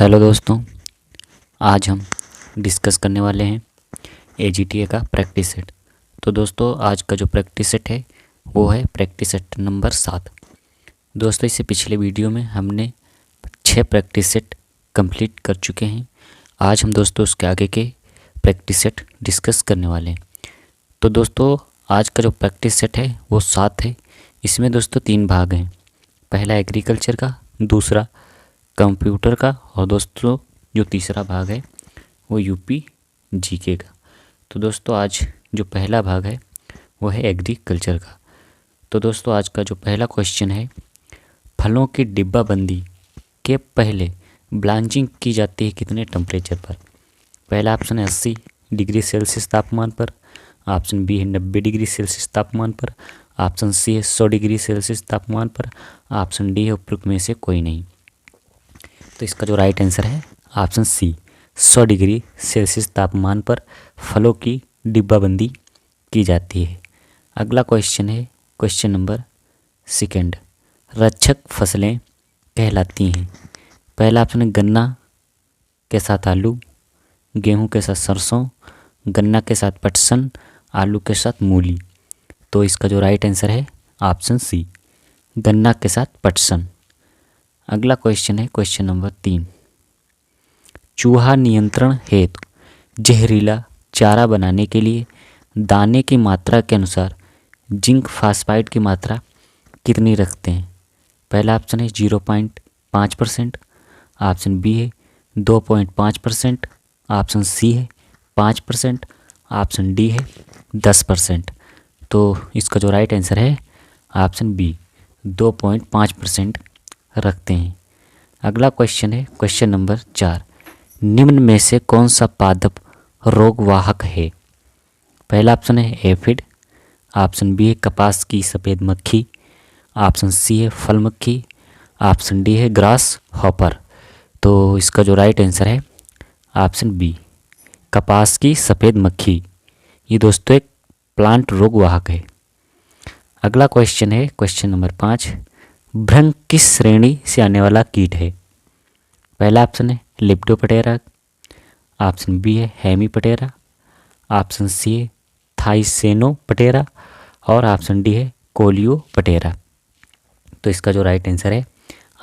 Hello दोस्तों, आज हम डिस्कस करने वाले हैं AGTA का प्रैक्टिस सेट। तो दोस्तों आज का जो प्रैक्टिस सेट है वो है प्रैक्टिस सेट नंबर 7। दोस्तों इससे पिछले वीडियो में हमने 6 प्रैक्टिस सेट कंप्लीट कर चुके हैं। आज हम दोस्तों उसके आगे के प्रैक्टिस सेट डिस्कस करने वाले हैं। तो दोस्तों आज का जो प्रैक्टिस सेट है वो 7 है। इसमें दोस्तों 3 भाग हैं। पहला एग्रीकल्चर का, दूसरा कंप्यूटर का और दोस्तों जो तीसरा भाग है वो यूपी जीके का। तो दोस्तों आज जो पहला भाग है वो है एग्रीकल्चर का। तो दोस्तों आज का जो पहला क्वेश्चन है, फलों की डिब्बाबंदी के पहले ब्लांचिंग की जाती है कितने टेम्परेचर पर? पहला ऑप्शन है 80 डिग्री सेल्सियस तापमान पर, ऑप्शन बी है 90 डिग्री सेल्सियस तापमान पर, ऑप्शन सी है 100 डिग्री सेल्सियस तापमान पर, ऑप्शन डी है उपरोक्त में से कोई नहीं। तो इसका जो राइट आंसर है ऑप्शन सी 100 डिग्री सेल्सियस तापमान पर फलों की डिब्बाबंदी की जाती है। अगला क्वेश्चन है क्वेश्चन नंबर 2, रक्षक फसलें कहलाती हैं। पहला ऑप्शन है गन्ना के साथ आलू, गेहूं के साथ सरसों, गन्ना के साथ पटसन, आलू के साथ मूली। तो इसका जो राइट आंसर है ऑप्शन सी गन्ना के साथ पटसन। अगला क्वेश्चन है क्वेश्चन नंबर 3, चूहा नियंत्रण हेतु जहरीला चारा बनाने के लिए दाने की मात्रा के अनुसार जिंक फास्फाइड की मात्रा कितनी रखते हैं? पहला ऑप्शन है 0.5%, ऑप्शन बी है 2.5%, ऑप्शन सी है 5%, ऑप्शन डी है 10%। तो इसका जो राइट आंसर है ऑप्शन बी 2.5% रखते हैं। अगला क्वेश्चन है क्वेश्चन नंबर 4, निम्न में से कौन सा पादप रोगवाहक है? पहला ऑप्शन है एफिड, ऑप्शन बी है कपास की सफ़ेद मक्खी, ऑप्शन सी है फल मक्खी, ऑप्शन डी है ग्रास हॉपर। तो इसका जो राइट आंसर है ऑप्शन बी कपास की सफ़ेद मक्खी। ये दोस्तों एक प्लांट रोगवाहक है। अगला क्वेश्चन है क्वेश्चन नंबर 5, भृंग किस श्रेणी से आने वाला कीट है? पहला ऑप्शन है लेप्टोप्टेरा, ऑप्शन बी है हेमीप्टेरा, ऑप्शन सी है थाइसेनोप्टेरा और ऑप्शन डी है कोलियोप्टेरा। तो इसका जो राइट आंसर है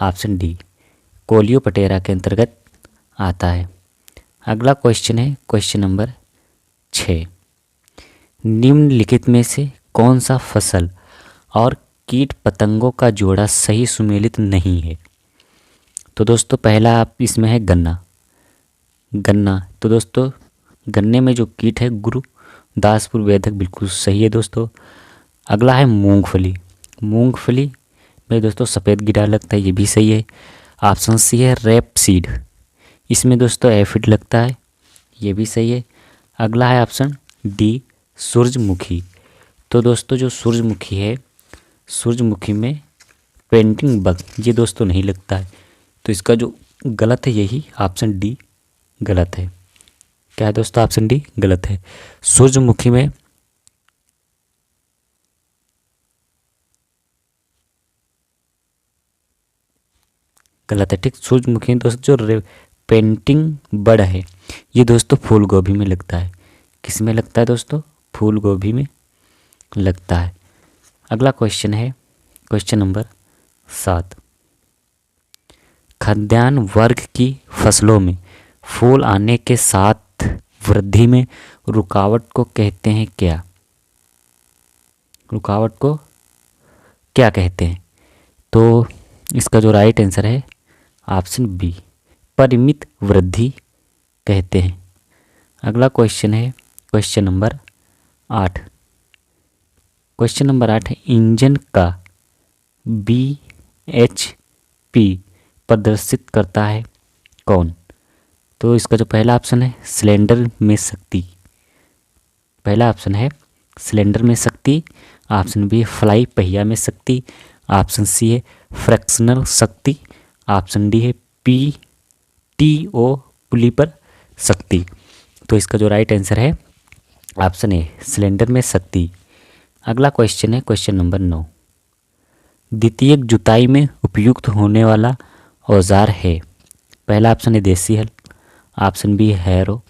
ऑप्शन डी कोलियोप्टेरा के अंतर्गत आता है। अगला क्वेश्चन है क्वेश्चन नंबर 6, निम्नलिखित में से कौन सा फसल और कीट पतंगों का जोड़ा सही सुमेलित नहीं है? तो दोस्तों पहला आप इसमें है गन्ना। तो दोस्तों गन्ने में जो कीट है गुरुदासपुर वेदक बिल्कुल सही है दोस्तों। अगला है मूंगफली में दोस्तों सफ़ेद कीड़ा लगता है, ये भी सही है। ऑप्शन सी है रेपसीड, इसमें दोस्तों एफिड लगता है, ये भी सही है। अगला है ऑप्शन डी सूरजमुखी। तो दोस्तों जो सूरजमुखी है, सूरजमुखी में पेंटिंग बग ये दोस्तों नहीं लगता है। तो इसका जो गलत है यही ऑप्शन डी गलत है। क्या है दोस्तों? ऑप्शन डी गलत है। सूरजमुखी में गलत है, ठीक। सूरजमुखी में दोस्तों जो पेंटिंग बर्ड है ये दोस्तों फूल गोभी में लगता है। किस में लगता है दोस्तों? फूल गोभी में लगता है। अगला क्वेश्चन है क्वेश्चन नंबर 7, खाद्यान्न वर्ग की फसलों में फूल आने के साथ वृद्धि में रुकावट को कहते हैं क्या? रुकावट को क्या कहते हैं? तो इसका जो राइट आंसर है ऑप्शन बी परिमित वृद्धि कहते हैं। अगला क्वेश्चन है क्वेश्चन नंबर 8। क्वेश्चन नंबर 8 है, इंजन का BHP प्रदर्शित करता है कौन? तो इसका जो पहला ऑप्शन है सिलेंडर में शक्ति, पहला ऑप्शन है सिलेंडर में शक्ति, ऑप्शन बी फ्लाई पहिया में शक्ति, ऑप्शन सी है फ्रैक्शनल शक्ति, ऑप्शन डी है PTO पुली पर शक्ति। तो इसका जो राइट आंसर है ऑप्शन ए सिलेंडर में शक्ति। अगला क्वेश्चन है क्वेश्चन नंबर 9, द्वितीयक जुताई में उपयुक्त होने वाला औजार है? पहला ऑप्शन है देसी हल, ऑप्शन बी है हैरो,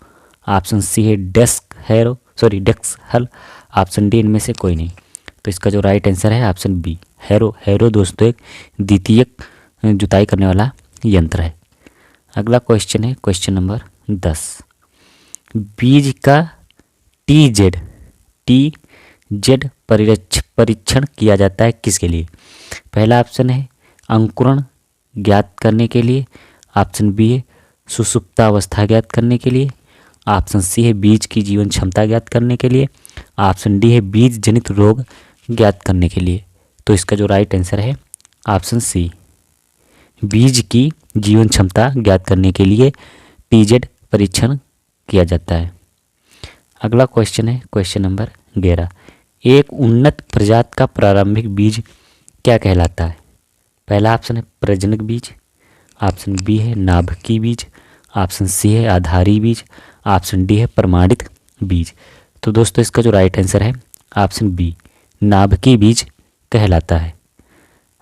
ऑप्शन सी है डेक्स हल, ऑप्शन डी इनमें से कोई नहीं। तो इसका जो राइट आंसर है ऑप्शन बी हैरो। हैरो दोस्तों एक द्वितीयक जुताई करने वाला यंत्र है। अगला क्वेश्चन है क्वेश्चन नंबर 10। बीज का टी जेड परीक्षण किया जाता है किसके लिए? पहला ऑप्शन है अंकुरण ज्ञात करने के लिए, ऑप्शन बी है सुसुप्तावस्था ज्ञात करने के लिए, ऑप्शन सी है बीज की जीवन क्षमता ज्ञात करने के लिए, ऑप्शन डी है बीज जनित रोग ज्ञात करने के लिए। तो इसका जो राइट आंसर है ऑप्शन सी बीज की जीवन क्षमता ज्ञात करने के लिए टीजेड परीक्षण किया जाता है। अगला क्वेश्चन है क्वेश्चन नंबर 11। एक उन्नत प्रजाति का प्रारंभिक बीज क्या कहलाता है? पहला ऑप्शन है प्रजनक बीज, ऑप्शन बी है नाभिकीय बीज, ऑप्शन सी है आधारी बीज, ऑप्शन डी है प्रमाणित बीज। तो दोस्तों इसका जो राइट आंसर है ऑप्शन बी नाभिकीय बीज कहलाता है।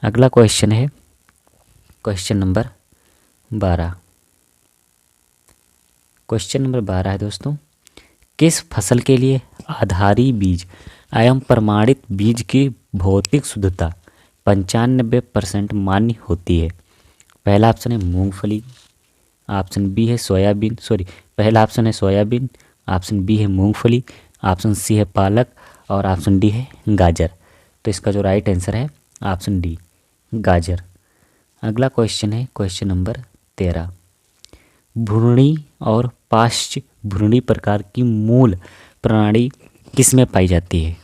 अगला क्वेश्चन है क्वेश्चन नंबर 12। क्वेश्चन नंबर 12 है दोस्तों, किस फसल के लिए आधारी बीज एवं प्रमाणित बीज की भौतिक शुद्धता 95% मान्य होती है? पहला ऑप्शन है मूंगफली, ऑप्शन बी है सोयाबीन, पहला ऑप्शन है सोयाबीन, ऑप्शन बी है मूंगफली, ऑप्शन सी है पालक और ऑप्शन डी है गाजर। तो इसका जो राइट आंसर है ऑप्शन डी गाजर। अगला क्वेश्चन है क्वेश्चन नंबर 13। भ्रूणी और पार्श्व भ्रूणी प्रकार की मूल प्रणाली किस में पाई जाती है?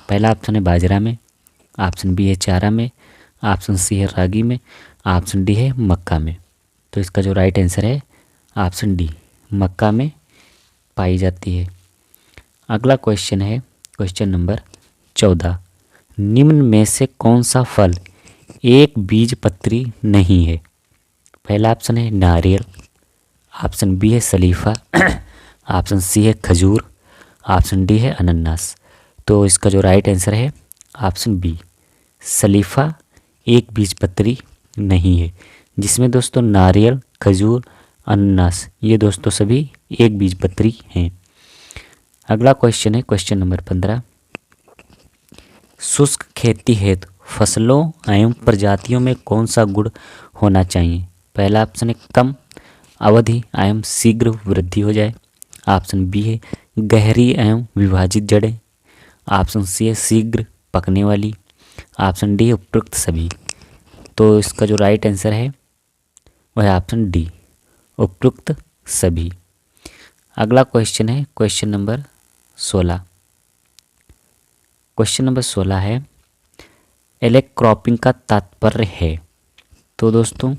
पहला ऑप्शन है बाजरा में, ऑप्शन बी है चारा में, ऑप्शन सी है रागी में, ऑप्शन डी है मक्का में। तो इसका जो राइट आंसर है ऑप्शन डी मक्का में पाई जाती है। अगला क्वेश्चन है क्वेश्चन नंबर 14। निम्न में से कौन सा फल एक बीजपत्री नहीं है? पहला ऑप्शन है नारियल, ऑप्शन बी है शरीफा, ऑप्शन सी है खजूर, ऑप्शन डी है अनानास। तो इसका जो राइट आंसर है ऑप्शन बी शरीफा एक बीजपत्री नहीं है, जिसमें दोस्तों नारियल, खजूर, अनानास ये दोस्तों सभी एक बीजपत्री हैं। अगला क्वेश्चन है क्वेश्चन नंबर 15। शुष्क खेती हेतु फसलों एवं प्रजातियों में कौन सा गुण होना चाहिए? पहला ऑप्शन है कम अवधि एवं शीघ्र वृद्धि हो जाए, ऑप्शन बी है गहरी एवं विभाजित जड़ें, ऑप्शन सी है शीघ्र पकने वाली, ऑप्शन डी उपरोक्त सभी। तो इसका जो राइट आंसर है वह है ऑप्शन डी उपरोक्त सभी। अगला क्वेश्चन है क्वेश्चन नंबर 16। क्वेश्चन नंबर 16 है एलेक्क्रॉपिंग का तात्पर्य है। तो दोस्तों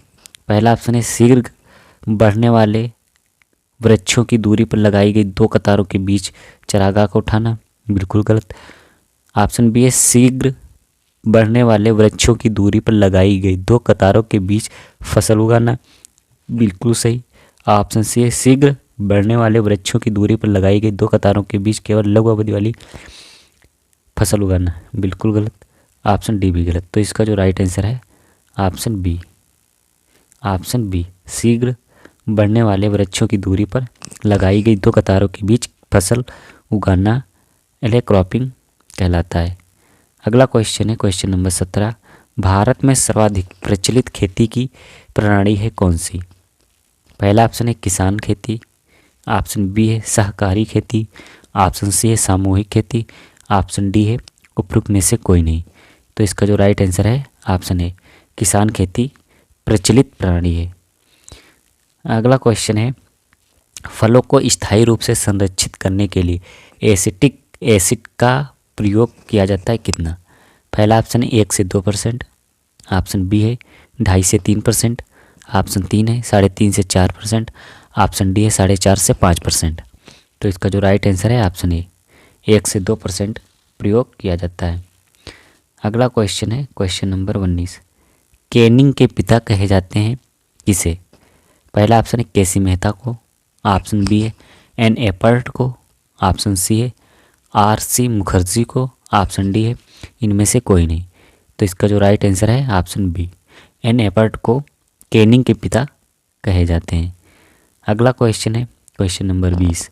पहला ऑप्शन है शीघ्र बढ़ने वाले वृक्षों की दूरी पर लगाई गई 2 कतारों के बीच चरागाह को उठाना, बिल्कुल गलत। ऑप्शन बी है शीघ्र बढ़ने वाले वृक्षों की दूरी पर लगाई गई 2 कतारों के बीच फसल उगाना, बिल्कुल सही। ऑप्शन सी है शीघ्र बढ़ने वाले वृक्षों की दूरी पर लगाई गई 2 कतारों के बीच केवल लघु अवधि वाली फसल उगाना, बिल्कुल गलत। ऑप्शन डी भी गलत। तो इसका जो राइट आंसर है ऑप्शन बी शीघ्र बढ़ने वाले वृक्षों की दूरी पर लगाई गई 2 कतारों के बीच फसल उगाना एलेक्क्रॉपिंग कहलाता है। अगला क्वेश्चन है क्वेश्चन नंबर 17। भारत में सर्वाधिक प्रचलित खेती की प्रणाली है कौन सी? पहला ऑप्शन है किसान खेती, ऑप्शन बी है सहकारी खेती, ऑप्शन सी है सामूहिक खेती, ऑप्शन डी है उपरोक्त में से कोई नहीं। तो इसका जो राइट आंसर है ऑप्शन है किसान खेती प्रचलित प्रणाली है। अगला क्वेश्चन है फलों को स्थायी रूप से संरक्षित करने के लिए एसिटिक एसिड का प्रयोग किया जाता है कितना? पहला ऑप्शन है 1 से 2%, ऑप्शन बी है 2.5 से 3%, ऑप्शन 3 है 3.5 से 4%, ऑप्शन डी है 4.5 से 5%। तो इसका जो राइट आंसर है ऑप्शन ए 1 से 2% प्रयोग किया जाता है। अगला क्वेश्चन है क्वेश्चन नंबर 19। कैनिंग के पिता कहे जाते हैं किसे? पहला ऑप्शन है केसी मेहता को, ऑप्शन बी है एन एपर्ट को, ऑप्शन सी है आर.सी. मुखर्जी को, ऑप्शन डी है इनमें से कोई नहीं। तो इसका जो राइट आंसर है ऑप्शन बी एन एपर्ट को कैनिंग के पिता कहे जाते हैं। अगला क्वेश्चन है क्वेश्चन नंबर 20।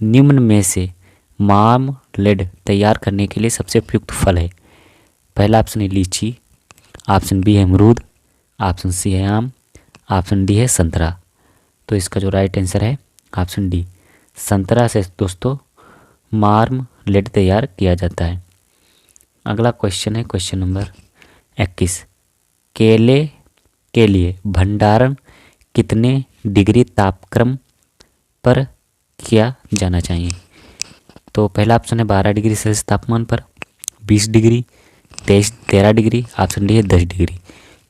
निम्न में से मार्मलेड तैयार करने के लिए सबसे उपयुक्त फल है। पहला ऑप्शन है लीची, ऑप्शन बी है अमरूद, ऑप्शन सी है आम, ऑप्शन डी है संतरा। तो इसका जो राइट आंसर है ऑप्शन डी, संतरा से दोस्तों मार्मलेड तैयार किया जाता है। अगला क्वेश्चन है क्वेश्चन नंबर 21। केले के लिए भंडारण कितने डिग्री तापक्रम पर किया जाना चाहिए। तो पहला ऑप्शन है 12 डिग्री सेल्सियस तापमान पर, 20 डिग्री, 13 डिग्री, ऑप्शन डी है 10 डिग्री।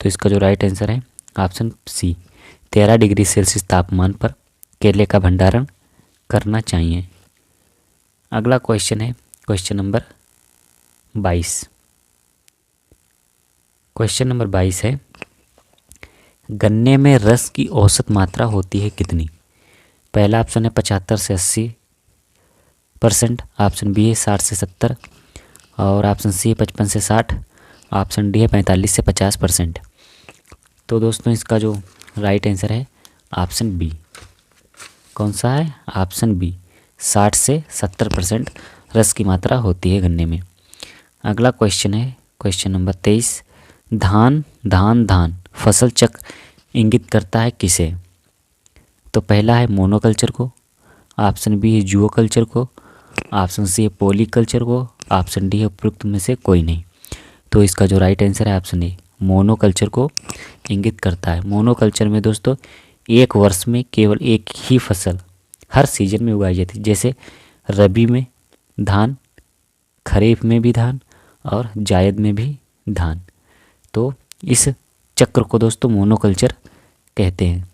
तो इसका जो राइट आंसर है ऑप्शन सी, 13 डिग्री सेल्सियस तापमान पर केले का भंडारण करना चाहिए। अगला क्वेश्चन है क्वेश्चन नंबर 22। क्वेश्चन नंबर 22 है गन्ने में रस की औसत मात्रा होती है कितनी। पहला ऑप्शन है 75 से 80%, ऑप्शन बी है 60 से 70, और ऑप्शन सी है 55 से 60, ऑप्शन डी है 45 से 50%। तो दोस्तों इसका जो राइट आंसर है ऑप्शन बी। कौन सा है? ऑप्शन बी, 60 से 70% रस की मात्रा होती है गन्ने में। अगला क्वेश्चन है क्वेश्चन नंबर 23। धान फसल चक्र इंगित करता है किसे। तो पहला है मोनोकल्चर को, ऑप्शन बी है जुओ कल्चर को, ऑप्शन सी है पॉली कल्चर को, ऑप्शन डी है उपरोक्त में से कोई नहीं। तो इसका जो राइट आंसर है ऑप्शन ए, मोनोकल्चर को इंगित करता है। मोनोकल्चर में दोस्तों एक वर्ष में केवल एक ही फसल हर सीजन में उगाई जाती है, जैसे रबी में धान, खरीफ में भी धान और जायद में भी धान। तो इस चक्र को दोस्तों मोनोकल्चर कहते हैं।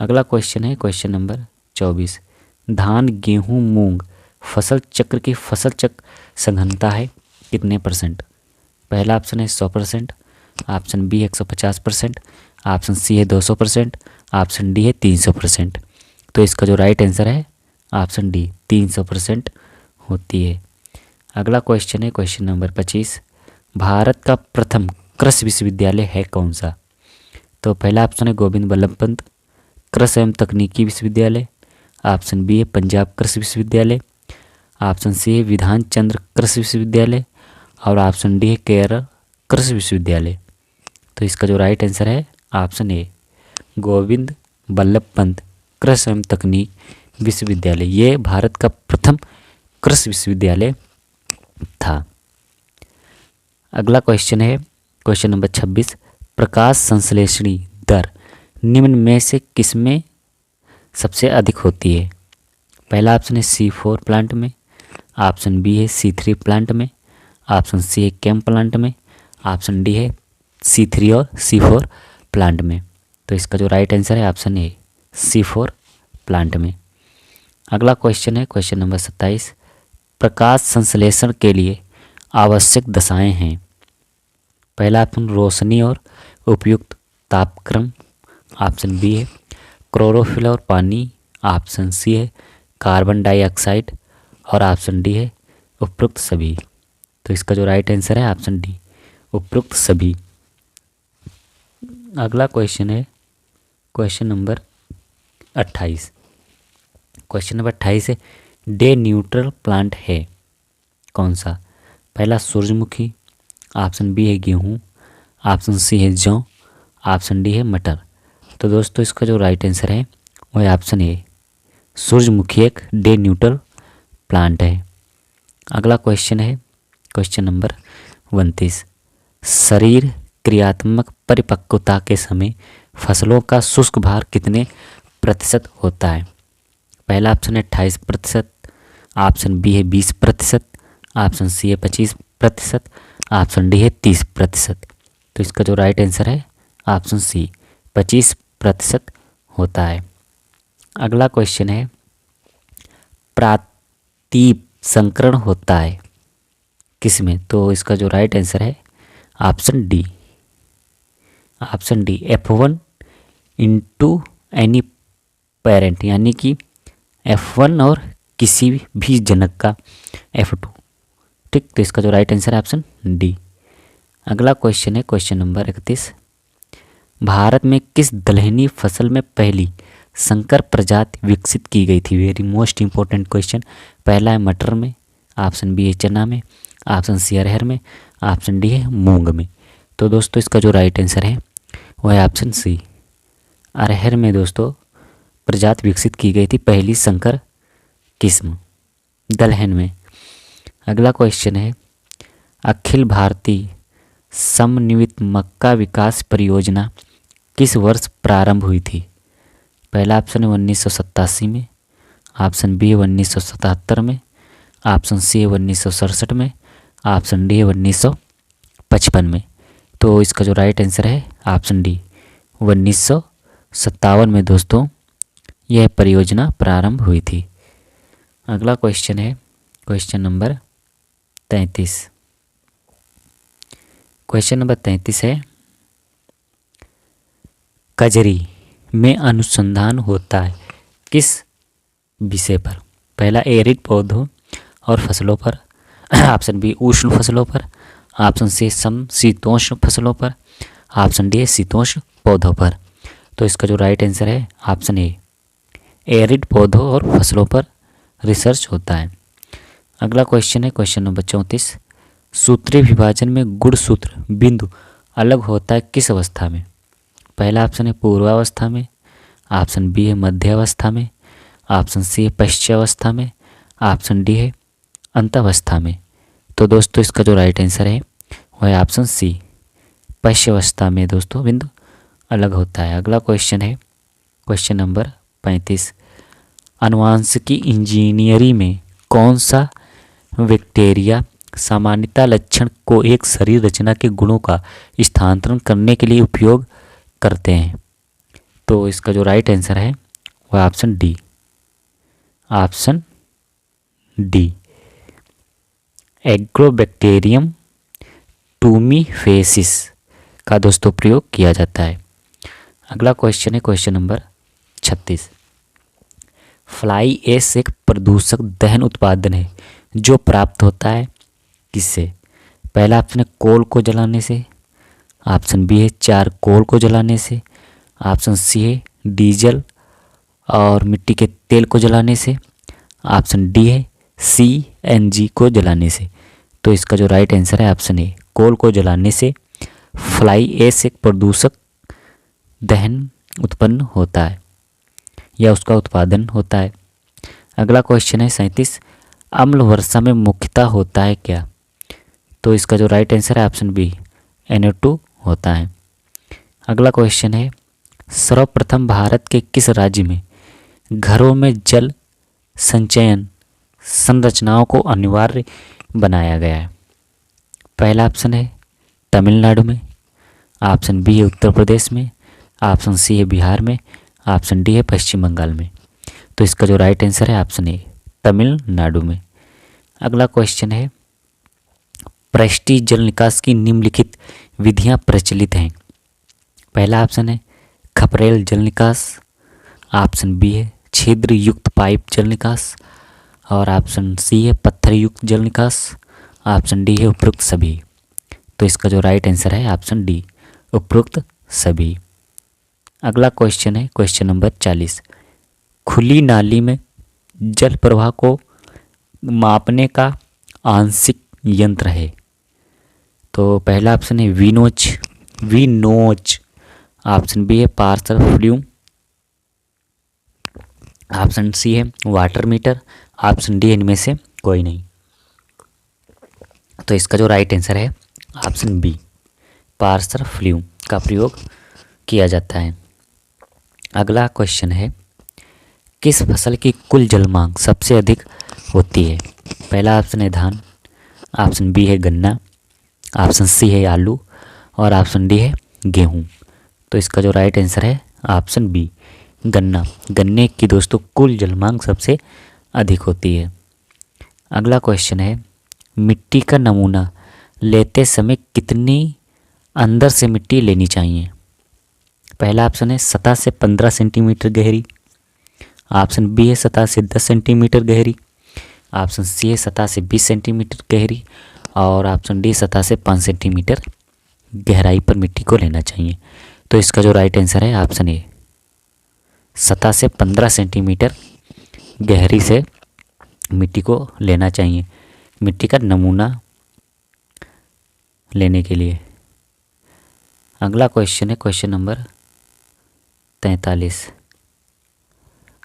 अगला क्वेश्चन है क्वेश्चन नंबर 24। धान, गेहूं, मूंग फसल चक्र की फसल चक्र सघनता है कितने %। पहला ऑप्शन है 100%, ऑप्शन बी है 150%, ऑप्शन सी है 200%, ऑप्शन डी है 300%। तो इसका जो राइट आंसर है ऑप्शन डी, 300% होती है। अगला क्वेश्चन है क्वेश्चन नंबर 25। भारत का प्रथम कृषि विश्वविद्यालय है कौन सा। तो पहला ऑप्शन है गोविंद बल्लभ पंत कृषि एवं तकनीकी विश्वविद्यालय, ऑप्शन बी है पंजाब कृषि विश्वविद्यालय, ऑप्शन सी है विधान चंद्र कृषि विश्वविद्यालय, और ऑप्शन डी है केरल कृषि विश्वविद्यालय। तो इसका जो राइट आंसर है ऑप्शन ए, गोविंद बल्लभ पंत कृषि एवं तकनीक विश्वविद्यालय, ये भारत का प्रथम कृषि विश्वविद्यालय था। अगला क्वेश्चन है क्वेश्चन नंबर 26। प्रकाश संश्लेषणी दर निम्न में से किसमें सबसे अधिक होती है। पहला ऑप्शन है C4 प्लांट में, ऑप्शन बी है C3 प्लांट में, ऑप्शन सी है केम प्लांट में, ऑप्शन डी है C3 और C4 प्लांट में। तो इसका जो राइट आंसर है ऑप्शन ए, C4 प्लांट में। अगला क्वेश्चन है क्वेश्चन नंबर 27। प्रकाश संश्लेषण के लिए आवश्यक दशाएं हैं। पहला ऑप्शन रोशनी और उपयुक्त तापक्रम, ऑप्शन बी है क्लोरोफिल और पानी, ऑप्शन सी है कार्बन डाइऑक्साइड, और ऑप्शन डी है उपरोक्त सभी। तो इसका जो राइट आंसर है ऑप्शन डी, उपरोक्त सभी। अगला क्वेश्चन है क्वेश्चन नंबर 28। क्वेश्चन नंबर 28 है डे न्यूट्रल प्लांट है कौन सा। पहला सूरजमुखी, ऑप्शन बी है गेहूँ, ऑप्शन सी है जौ, ऑप्शन डी है मटर। तो दोस्तों इसका जो राइट आंसर है वो है ऑप्शन ए, सूरजमुखी एक डे न्यूट्रल प्लांट है। अगला क्वेश्चन है क्वेश्चन नंबर 29। शरीर क्रियात्मक परिपक्वता के समय फसलों का शुष्क भार कितने प्रतिशत होता है। पहला ऑप्शन है 28%, ऑप्शन बी है 20%, ऑप्शन सी है 25%, ऑप्शन डी है 30%। तो इसका जो राइट आंसर है ऑप्शन सी, 25% होता है। अगला क्वेश्चन है प्रातीप संकरण होता है किसमें। तो इसका जो राइट आंसर है option D, option D F1 into any parent, यानी कि F1 और किसी भी जनक का F2। ठीक, तो इसका जो राइट आंसर है ऑप्शन डी। अगला क्वेश्चन है क्वेश्चन नंबर 31। भारत में किस दलहनी फसल में पहली संकर प्रजाति विकसित की गई थी? Very most important question. पहला है मटर में, ऑप्शन बी है चना में, ऑप्शन सी अरहर में, ऑप्शन डी है मूंग में। तो दोस्तों इसका जो राइट आंसर है वो है ऑप्शन सी, अरहर में दोस्तों प्रजाति विकसित की गई थी पहली संकर किस्म दलहन में। अगला क्वेश्चन है, अखिल भारतीय समन्वित मक्का विकास परियोजना किस वर्ष प्रारंभ हुई थी? पहला ऑप्शन है 1987 में, ऑप्शन बी है 1977 में, ऑप्शन सी है 1967 में, ऑप्शन डी है 1955 में। तो इसका जो राइट आंसर है ऑप्शन डी 1957 में दोस्तों यह परियोजना प्रारंभ हुई थी। अगला क्वेश्चन है क्वेश्चन नंबर 33। क्वेश्चन नंबर 33 है, कजरी में अनुसंधान होता है किस विषय पर? पहला एरिड पौधों और फसलों पर, ऑप्शन बी उष्ण फसलों पर, ऑप्शन सी समशीतोष्ण फसलों पर, ऑप्शन डी शीतोष्ण पौधों पर। तो इसका जो राइट आंसर है ऑप्शन ए, एरिड पौधों और फसलों पर रिसर्च होता है। अगला क्वेश्चन है क्वेश्चन नंबर 34, सूत्रीय विभाजन में गुणसूत्र बिंदु अलग होता है किस अवस्था में? पहला ऑप्शन है पूर्वावस्था में, ऑप्शन बी है मध्यावस्था में, ऑप्शन सी है पश्चावस्था में, ऑप्शन डी है अंतावस्था में। तो दोस्तों इसका जो राइट आंसर है वह है ऑप्शन सी, पश्चावस्था में दोस्तों बिंदु अलग होता है। अगला क्वेश्चन है क्वेश्चन नंबर 35, आनुवांशिकी इंजीनियरिंग में कौन सा बैक्टीरिया सामान्यतः लक्षण को एक शरीर रचना के गुणों का स्थानांतरण करने के लिए उपयोग करते हैं? तो इसका जो राइट आंसर है वह option D, option D agrobacterium tumefaciens का दोस्तों प्रयोग किया जाता है। अगला क्वेश्चन है क्वेश्चन नंबर 36, फ्लाई ऐश एक प्रदूषक दहन उत्पादन है जो प्राप्त होता है किससे? पहला ऑप्शन है कोल को जलाने से, ऑप्शन बी है चारकोल को जलाने से, ऑप्शन सी है डीजल और मिट्टी के तेल को जलाने से, ऑप्शन डी है CNG को जलाने से। तो इसका जो राइट आंसर है ऑप्शन ए, कोल को जलाने से फ्लाई ऐश एक प्रदूषक दहन उत्पन्न होता है या उसका उत्पादन होता है। अगला क्वेश्चन है 37, अम्ल वर्षा में मुख्यतः होता है क्या? तो इसका जो राइट आंसर है ऑप्शन बी, NO2 होता है। अगला क्वेश्चन है, सर्वप्रथम भारत के किस राज्य में घरों में जल संचयन संरचनाओं को अनिवार्य बनाया गया है? पहला ऑप्शन है तमिलनाडु में, ऑप्शन बी है उत्तर प्रदेश में, ऑप्शन सी है बिहार में, ऑप्शन डी है पश्चिम बंगाल में। तो इसका जो राइट आंसर है ऑप्शन ए, तमिलनाडु में। अगला क्वेश्चन है, पृष्ठीय जल निकास की निम्नलिखित विधियां प्रचलित हैं। पहला ऑप्शन है खपरेल जल निकास, ऑप्शन बी है छिद्र युक्त पाइप जल निकास, और ऑप्शन सी है पत्थर युक्त जल निकास, ऑप्शन डी है उपरोक्त सभी। तो इसका जो राइट आंसर है ऑप्शन डी, उपरोक्त सभी। अगला क्वेश्चन है क्वेश्चन नंबर 40, खुली नाली में जल प्रवाह को मापने का आंशिक यंत्र है? तो पहला ऑप्शन है विनोच, ऑप्शन बी है पार्सल फ्लूम, ऑप्शन सी है वाटर मीटर, ऑप्शन डी इनमें से कोई नहीं। तो इसका जो राइट आंसर है ऑप्शन बी, पार्सल फ्लूम का प्रयोग किया जाता है। अगला क्वेश्चन है, किस फसल की कुल जल मांग सबसे अधिक होती है? पहला ऑप्शन है धान, ऑप्शन बी है गन्ना, ऑप्शन सी है आलू, और ऑप्शन डी है गेहूँ। तो इसका जो राइट आंसर है ऑप्शन बी, गन्ना। गन्ने की दोस्तों कुल जल मांग सबसे अधिक होती है। अगला क्वेश्चन है, मिट्टी का नमूना लेते समय कितनी अंदर से मिट्टी लेनी चाहिए? पहला ऑप्शन है सतह से 15 सेंटीमीटर गहरी, ऑप्शन बी है सतह से 10 सेंटीमीटर गहरी, ऑप्शन सी है सतह से 20 सेंटीमीटर गहरी, और ऑप्शन डी सतह से 5 सेंटीमीटर गहराई पर मिट्टी को लेना चाहिए। तो इसका जो राइट आंसर है ऑप्शन ए, सतह से 15 सेंटीमीटर गहरी से मिट्टी को लेना चाहिए, मिट्टी का नमूना लेने के लिए। अगला क्वेश्चन है क्वेश्चन नंबर 43।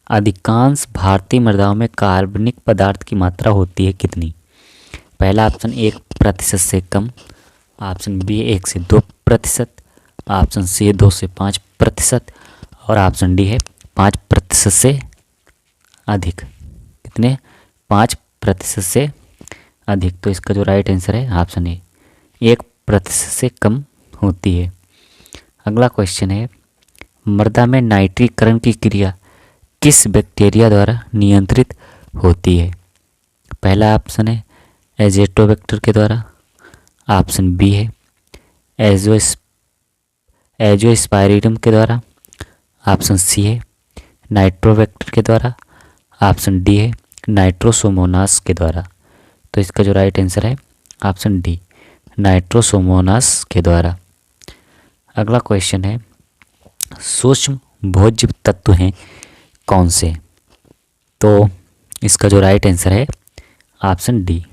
अधिकांश भारतीय मृदाओं में कार्बनिक पदार्थ की मात्रा होती है कितनी? पहला ऑप्शन 1% से कम, ऑप्शन बी 1 से 2%, ऑप्शन सी 2 से 5% और ऑप्शन डी है 5% से अधिक। कितने? 5% से अधिक। तो इसका जो राइट आंसर है ऑप्शन ए, 1% से कम होती है। अगला क्वेश्चन है, मृदा में नाइट्रीकरण की क्रिया किस बैक्टीरिया द्वारा नियंत्रित होती है? पहला ऑप्शन है एजेटोबैक्टर के द्वारा, ऑप्शन बी है एजोस्पाइरिलम के द्वारा, ऑप्शन सी है नाइट्रोबैक्टर के द्वारा, ऑप्शन डी है नाइट्रोसोमोनास के द्वारा। तो इसका जो राइट आंसर है ऑप्शन डी, नाइट्रोसोमोनास के द्वारा। अगला क्वेश्चन है, सूक्ष्म भोज्य तत्व हैं कौन से? तो इसका जो राइट आंसर है ऑप्शन डी,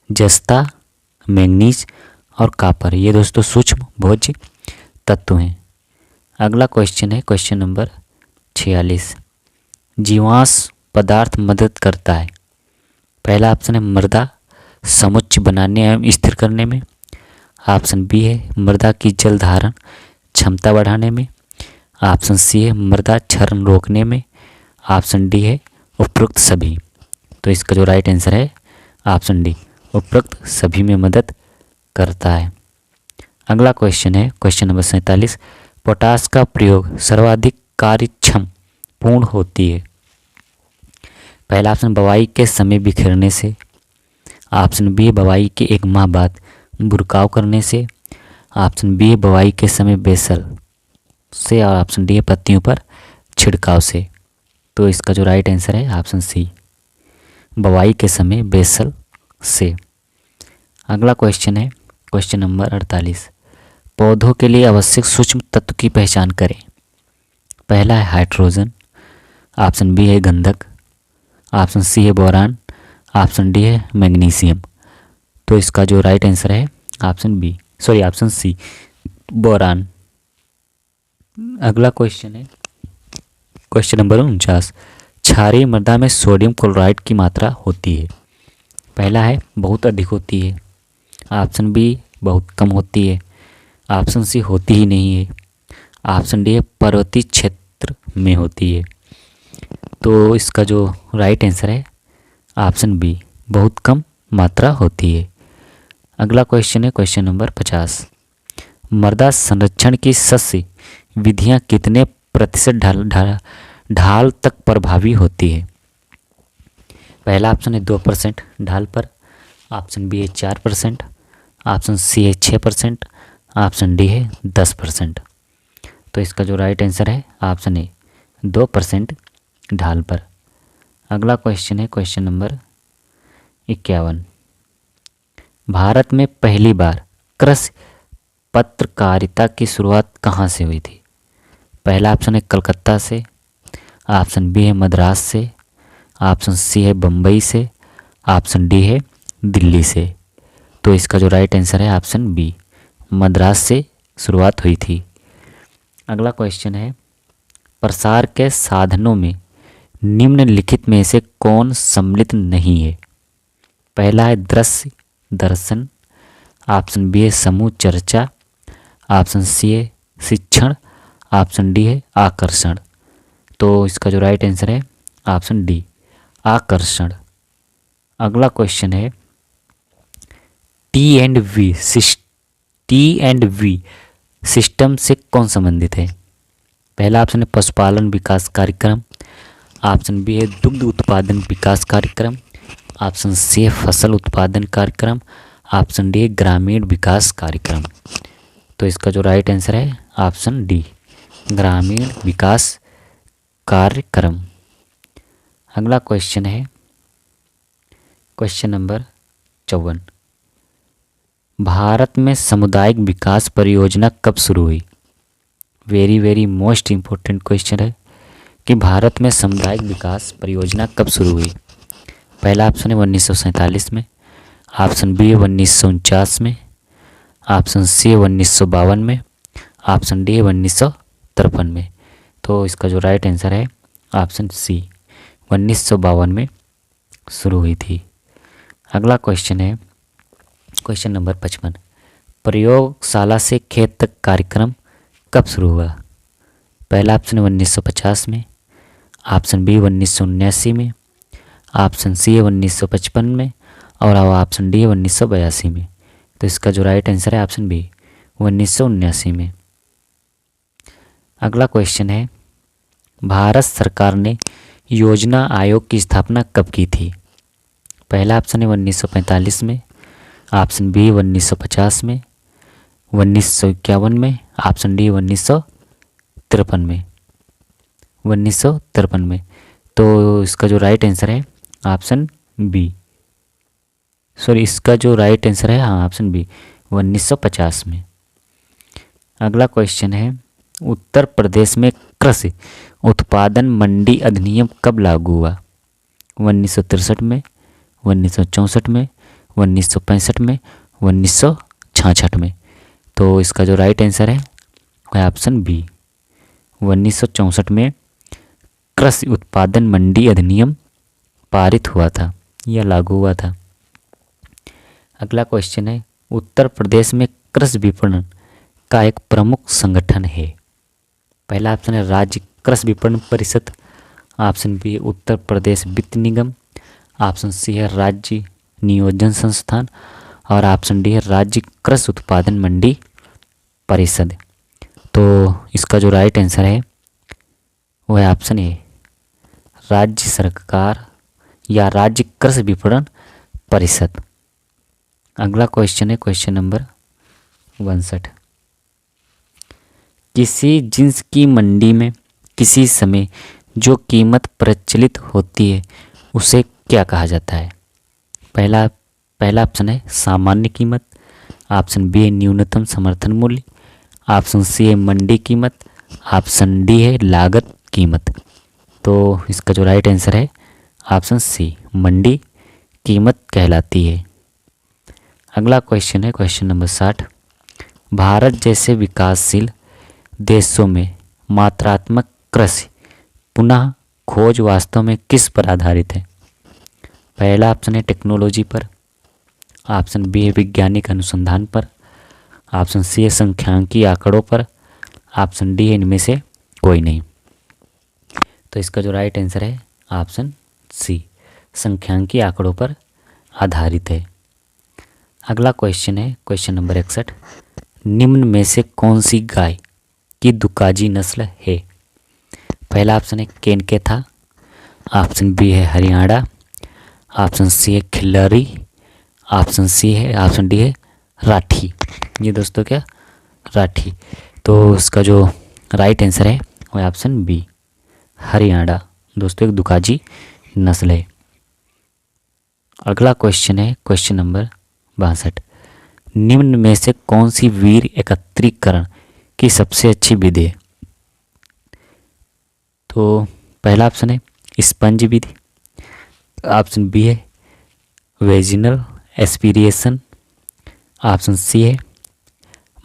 जस्ता, मैंगनीज और कॉपर, ये दोस्तों सूक्ष्म भोज्य तत्व हैं। अगला क्वेश्चन है क्वेश्चन नंबर 46। जीवाश्म पदार्थ मदद करता है। पहला ऑप्शन है मृदा समुच्चय बनाने एवं स्थिर करने में, ऑप्शन बी है मृदा की जल धारण क्षमता बढ़ाने में, ऑप्शन सी है मृदा क्षरण रोकने में, ऑप्शन डी है उपरोक्त सभी। तो इसका जो राइट आंसर है ऑप्शन डी, उपरोक्त सभी में मदद करता है। अगला क्वेश्चन है क्वेश्चन नंबर 47। पोटास का प्रयोग सर्वाधिक कार्यक्षम पूर्ण होती है। पहला ऑप्शन बुवाई के समय बिखेरने से, ऑप्शन बी बुवाई के 1 माह बाद बुरकाव करने से, ऑप्शन बी बुवाई के समय बेसल से और ऑप्शन डी पत्तियों पर छिड़काव से। तो इसका जो राइट आंसर है ऑप्शन सी, बुवाई के समय बेसल से। अगला क्वेश्चन है क्वेश्चन नंबर 48। पौधों के लिए आवश्यक सूक्ष्म तत्व की पहचान करें। पहला है हाइड्रोजन, ऑप्शन बी है गंधक, ऑप्शन सी है बोरान, ऑप्शन डी है मैग्नीशियम। तो इसका जो राइट आंसर है ऑप्शन सी, बोरान। अगला क्वेश्चन है क्वेश्चन नंबर 49। क्षारीय मृदा में सोडियम क्लोराइड की मात्रा होती है। पहला है बहुत अधिक होती है, ऑप्शन बी बहुत कम होती है, ऑप्शन सी होती ही नहीं है, ऑप्शन डी है पर्वतीय क्षेत्र में होती है। तो इसका जो राइट आंसर है ऑप्शन बी, बहुत कम मात्रा होती है। अगला क्वेश्चन है क्वेश्चन नंबर 50। मृदा संरक्षण की सस्य विधियां कितने प्रतिशत ढाल तक प्रभावी होती है? पहला ऑप्शन है 2% ढाल पर, ऑप्शन बी है 4%, ऑप्शन सी है 6%, ऑप्शन डी है 10%। तो इसका जो राइट आंसर है ऑप्शन ए, 2% ढाल पर। अगला क्वेश्चन है क्वेश्चन नंबर 51। भारत में पहली बार कृषि पत्रकारिता की शुरुआत कहाँ से हुई थी? पहला ऑप्शन है कलकत्ता से, ऑप्शन बी है मद्रास से, ऑप्शन सी है बम्बई से, ऑप्शन डी है दिल्ली से। तो इसका जो राइट आंसर है ऑप्शन बी, मद्रास से शुरुआत हुई थी। अगला क्वेश्चन है, प्रसार के साधनों में निम्नलिखित में से कौन सम्मिलित नहीं है? पहला है दृश्य दर्शन, ऑप्शन बी है समूह चर्चा, ऑप्शन सी है शिक्षण, ऑप्शन डी है आकर्षण। तो इसका जो राइट आंसर है ऑप्शन डी, आकर्षण। अगला क्वेश्चन है, टी एंड वी सिस्टम से कौन संबंधित है? पहला ऑप्शन है पशुपालन विकास कार्यक्रम, ऑप्शन बी है दुग्ध उत्पादन विकास कार्यक्रम, ऑप्शन सी है फसल उत्पादन कार्यक्रम, ऑप्शन डी है ग्रामीण विकास कार्यक्रम। तो इसका जो राइट आंसर है ऑप्शन डी, ग्रामीण विकास कार्यक्रम। अगला क्वेश्चन है क्वेश्चन नंबर 54। भारत में सामुदायिक विकास परियोजना कब शुरू हुई? Very very most important question है कि भारत में सामुदायिक विकास परियोजना कब शुरू हुई। पहला ऑप्शन है 1947 में, ऑप्शन बी है 1949 में, ऑप्शन सी है 1952 में, ऑप्शन डी है 1953 में। तो इसका जो राइट आंसर है ऑप्शन सी 1952 में शुरू हुई थी। अगला क्वेश्चन है क्वेश्चन नंबर 55, प्रयोगशाला से खेत तक कार्यक्रम कब शुरू हुआ। पहला ऑप्शन है 1950 में, ऑप्शन बी 1979 में, ऑप्शन सी है 1955 में और ऑप्शन डी है 1982 में। तो इसका जो राइट आंसर है ऑप्शन बी 1979 में। अगला क्वेश्चन है, भारत सरकार ने योजना आयोग की स्थापना कब की थी। पहला ऑप्शन है 1945 में, ऑप्शन बी 1950 में, 1951 में, ऑप्शन डी 1953 में। 1953 में। तो इसका जो राइट आंसर है ऑप्शन बी, इसका जो राइट आंसर है हाँ ऑप्शन बी 1950 में। अगला क्वेश्चन है, उत्तर प्रदेश में कृषि उत्पादन मंडी अधिनियम कब लागू हुआ। 1963 में, 1964 में, 1965 में, 1966 में। तो इसका जो राइट आंसर है वह ऑप्शन बी 1964 में कृषि उत्पादन मंडी अधिनियम पारित हुआ था या लागू हुआ था। अगला क्वेश्चन है, उत्तर प्रदेश में कृषि विपणन का एक प्रमुख संगठन है। पहला ऑप्शन है राज्य कृषि विपणन परिषद, ऑप्शन बी उत्तर प्रदेश वित्त निगम, ऑप्शन सी है राज्य नियोजन संस्थान और ऑप्शन डी है राज्य कृषि उत्पादन मंडी परिषद। तो इसका जो राइट आंसर है वह है ऑप्शन ए राज्य सरकार या राज्य कृषि विपणन परिषद। अगला क्वेश्चन है क्वेश्चन नंबर 62, किसी जिन्स की मंडी में किसी समय जो कीमत प्रचलित होती है उसे क्या कहा जाता है। पहला ऑप्शन है सामान्य कीमत, ऑप्शन बी है न्यूनतम समर्थन मूल्य, ऑप्शन सी है मंडी कीमत, ऑप्शन डी है लागत कीमत। तो इसका जो राइट आंसर है ऑप्शन सी मंडी कीमत कहलाती है। अगला क्वेश्चन है क्वेश्चन नंबर 60, भारत जैसे विकासशील देशों में मात्रात्मक कृषि पुनः खोज वास्तव में किस पर आधारित है। पहला ऑप्शन है टेक्नोलॉजी पर, ऑप्शन बी है वैज्ञानिक अनुसंधान पर, ऑप्शन सी है सांख्यिकी आंकड़ों पर, ऑप्शन डी है इनमें से कोई नहीं। तो इसका जो राइट आंसर है ऑप्शन सी सांख्यिकी आंकड़ों पर आधारित है। अगला क्वेश्चन है क्वेश्चन नंबर 61, निम्न में से कौन सी गाय की दुकाजी नस्ल है। पहला ऑप्शन है केनकेथा, ऑप्शन बी है हरियाणा, ऑप्शन सी है खिल्लारी, ऑप्शन डी है राठी। ये दोस्तों क्या राठी। तो इसका जो राइट आंसर है वह ऑप्शन बी हरियाणा दोस्तों एक दुकाजी नस्ल है। अगला क्वेश्चन है क्वेश्चन नंबर 62, निम्न में से कौन सी वीर्य एकत्रीकरण की सबसे अच्छी विधि है। तो पहला ऑप्शन है स्पंज विधि, ऑप्शन बी है वेजिनल एस्पिरेशन, ऑप्शन सी है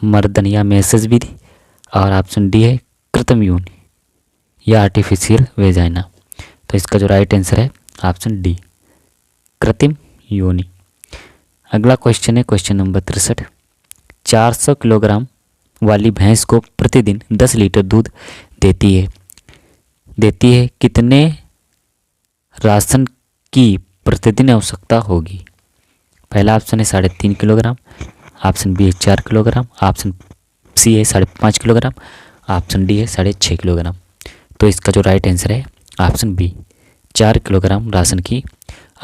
मर्दन या मैसेज विधि और ऑप्शन डी है कृत्रिम योनि या आर्टिफिशियल वेजाइना। तो इसका जो राइट आंसर है ऑप्शन डी कृत्रिम योनि। अगला क्वेश्चन है क्वेश्चन नंबर 63, 400 किलोग्राम वाली भैंस को प्रतिदिन 10 लीटर दूध देती है कितने राशन की प्रतिदिन आवश्यकता होगी। पहला ऑप्शन है 3.5 किलोग्राम, ऑप्शन बी है 4 किलोग्राम, ऑप्शन सी है 5.5 किलोग्राम, ऑप्शन डी है 6.5 किलोग्राम। तो इसका जो राइट आंसर है ऑप्शन बी 4 किलोग्राम राशन की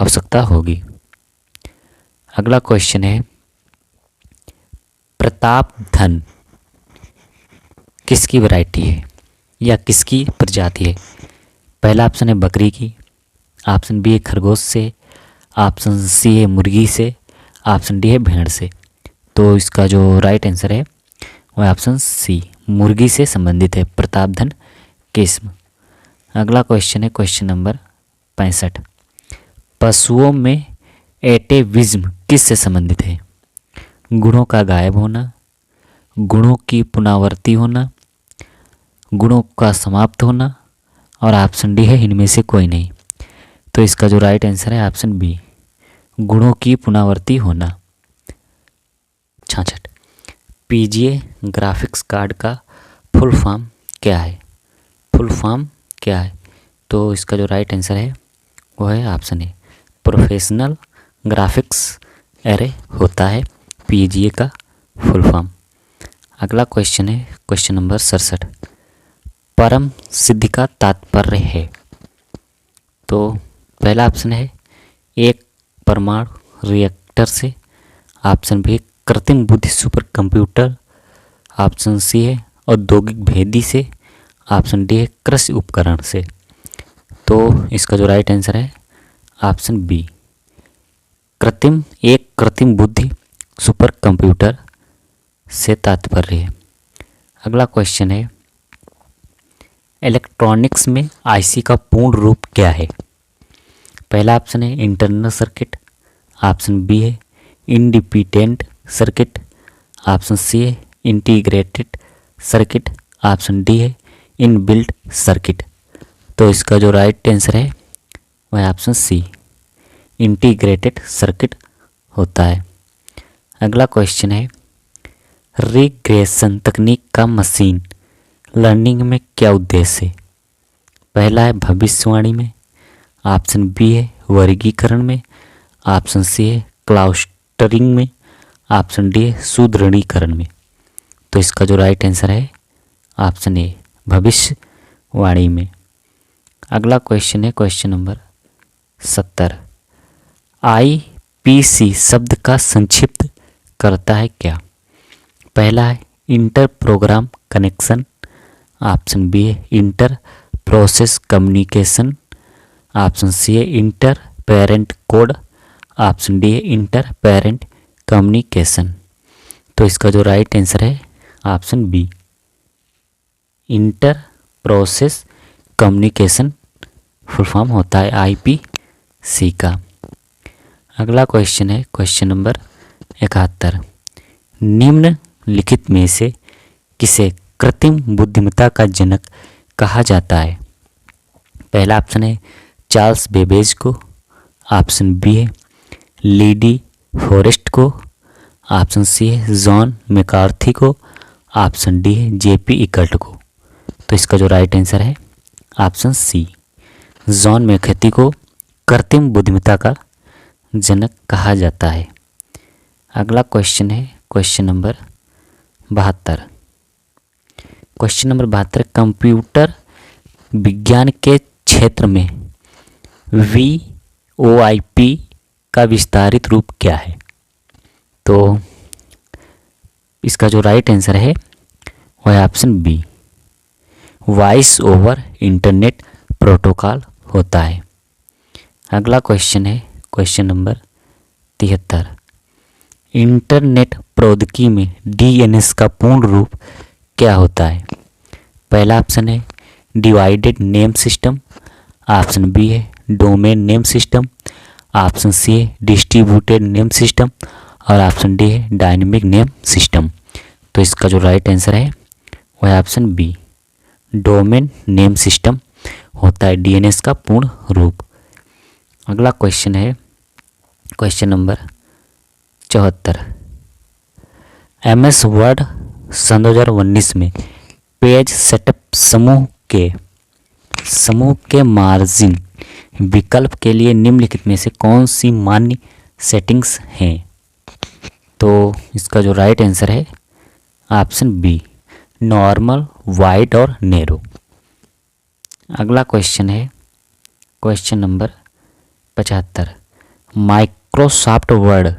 आवश्यकता होगी। अगला क्वेश्चन है, प्रताप धन किसकी वैरायटी है या किसकी प्रजाति है। पहला ऑप्शन है बकरी की, ऑप्शन बी है खरगोश से, ऑप्शन सी है मुर्गी से, ऑप्शन डी है भेड़ से। तो इसका जो राइट आंसर है वह ऑप्शन सी मुर्गी से संबंधित है, प्रतापधन किस्म। अगला क्वेश्चन है क्वेश्चन नंबर 65। पशुओं में एटेविज्म किससे संबंधित है? गुणों का गायब होना, गुणों की पुनरावृत्ति होना, गुणों का समाप्त होना, और ऑप्शन डी है इनमें से कोई नहीं। तो इसका जो राइट आंसर है ऑप्शन बी, गुणों की पुनरावृत्ति होना। 66। पीजीए ग्राफिक्स कार्ड का फुल फॉर्म क्या है? फुल फॉर्म क्या है? तो इसका जो राइट आंसर है वो है option A, professional graphics array होता है पीजीए का फुल फॉर्म। अगला क्वेश्चन है क्वेश्चन नंबर 67। परम सिद्धि का तात्पर्य है? तो पहला ऑप्शन है एक परमाणु रिएक्टर से, ऑप्शन बी कृत्रिम बुद्धि सुपर कंप्यूटर, ऑप्शन सी है औद्योगिक भेदी से, ऑप्शन डी है कृषि उपकरण से। तो इसका जो राइट आंसर है ऑप्शन बी, एक कृत्रिम बुद्धि सुपर कंप्यूटर से तात्पर्य है। अगला क्वेश्चन है इलेक्ट्रॉनिक्स में आईसी का पूर्ण रूप क्या है? पहला ऑप्शन है इंटरनल सर्किट, ऑप्शन बी है इंडिपेंडेंट सर्किट, ऑप्शन सी है इंटीग्रेटेड सर्किट, ऑप्शन डी है इनबिल्ट सर्किट। तो इसका जो राइट आंसर है वह ऑप्शन सी, इंटीग्रेटेड सर्किट होता है। अगला क्वेश्चन है रिग्रेशन तकनीक का मशीन लर्निंग में क्या उद्देश्य है? पहला है भविष्यवाणी में, ऑप्शन बी है वर्गीकरण में, ऑप्शन सी है क्लस्टरिंग में, ऑप्शन डी है सुदृढ़ीकरण में। तो इसका जो राइट आंसर है ऑप्शन ए, भविष्यवाणी में। अगला क्वेश्चन है क्वेश्चन नंबर 70। आईपीसी शब्द का संक्षिप्त करता है क्या? पहला है inter program connection, option B है inter process communication, option C है inter parent code, option D है इंटर पेरेंट कम्युनिकेशन। तो इसका जो राइट आंसर है option B, inter process communication full form होता है आईपीसी का। अगला क्वेश्चन है क्वेश्चन नंबर 71। निम्नलिखित में से किसे कृत्रिम बुद्धिमत्ता का जनक कहा जाता है? पहला ऑप्शन है चार्ल्स बेबेज को, ऑप्शन बी है लीडी फॉरेस्ट को, ऑप्शन सी है जॉन मैकार्थी को, ऑप्शन डी है जेपी इकर्ट को। तो इसका जो राइट आंसर है ऑप्शन सी, जॉन मैकार्थी को कृत्रिम बुद्धिमत्ता का जनक कहा जाता है। अगला क्वेश्चन है question number 72। Question number 72, computer विज्ञान के क्षेत्र में VoIP का विस्तारित रूप क्या है? तो इसका जो राइट आंसर है वह option B, voice over internet protocol होता है। अगला क्वेश्चन है क्वेश्चन नंबर 73। इंटरनेट प्रौद्योगिकी में DNS का पूर्ण रूप क्या होता है? पहला ऑप्शन है divided name system, option B है domain name system, option C है डिस्ट्रीब्यूटेड नेम सिस्टम, और ऑप्शन डी है डायनेमिक नेम सिस्टम। तो इसका जो राइट आंसर है वह option B, domain name system होता है DNS का पूर्ण रूप। अगला क्वेश्चन है क्वेश्चन नंबर 74। MS वर्ड सन 2019 में पेज सेटअप समूह के मार्जिन विकल्प के लिए निम्नलिखित में से कौन सी मान्य सेटिंग्स हैं? तो इसका जो राइट आंसर है ऑप्शन बी, नॉर्मल, वाइड और नैरो। अगला क्वेश्चन है क्वेश्चन नंबर 75। माइक्रोसॉफ्ट वर्ड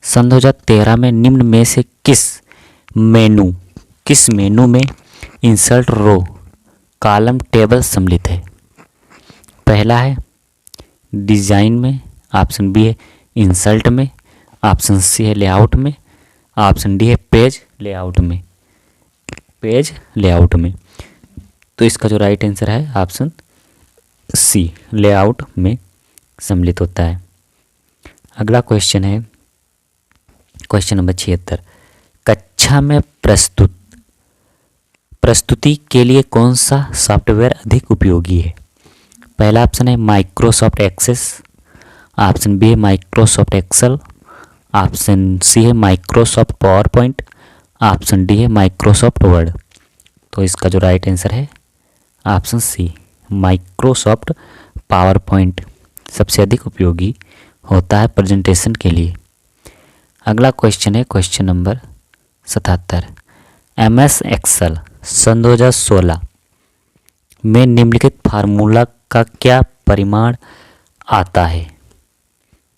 सन 2013 में निम्न में से किस मेनू में इंसर्ट रो कॉलम टेबल सम्मिलित है? पहला है डिजाइन में, ऑप्शन बी है इंसर्ट में, ऑप्शन सी है लेआउट में, ऑप्शन डी है पेज लेआउट में। पेज लेआउट में। तो इसका जो राइट आंसर है ऑप्शन सी, लेआउट में सम्मिलित होता है। अगला क्वेश्चन है क्वेश्चन नंबर 76। कक्षा में प्रस्तुति के लिए कौन सा सॉफ्टवेयर अधिक उपयोगी है? पहला ऑप्शन है माइक्रोसॉफ्ट एक्सेस, ऑप्शन बी है माइक्रोसॉफ्ट एक्सेल, ऑप्शन सी है Microsoft power point, option D है माइक्रोसॉफ्ट वर्ड। तो इसका जो राइट आंसर है option C, Microsoft power point सबसे अधिक उपयोगी होता है प्रेजेंटेशन के लिए। अगला क्वेश्चन है क्वेश्चन नंबर 77। MS एक्सेल सन 2016 में निम्नलिखित फार्मूला का क्या परिमाण आता है?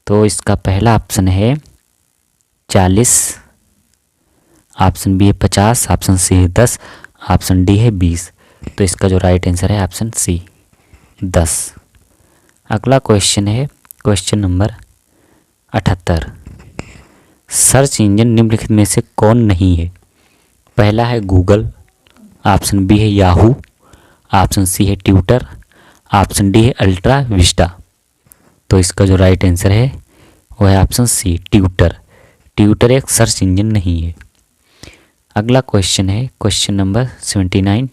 तो इसका पहला ऑप्शन है 40, ऑप्शन बी है 50, ऑप्शन सी है 10, ऑप्शन डी है 20। तो इसका जो राइट आंसर है ऑप्शन सी, 10। अगला क्वेश्चन है क्वेश्चन नंबर 78। सर्च इंजन निम्नलिखित में से कौन नहीं है? पहला है गूगल, ऑप्शन बी है याहू, ऑप्शन सी है ट्विटर, ऑप्शन डी है अल्ट्रा विस्टा। तो इसका जो राइट आंसर है वो है ऑप्शन सी, ट्विटर। ट्विटर एक सर्च इंजन नहीं है। अगला क्वेश्चन है क्वेश्चन नंबर 79।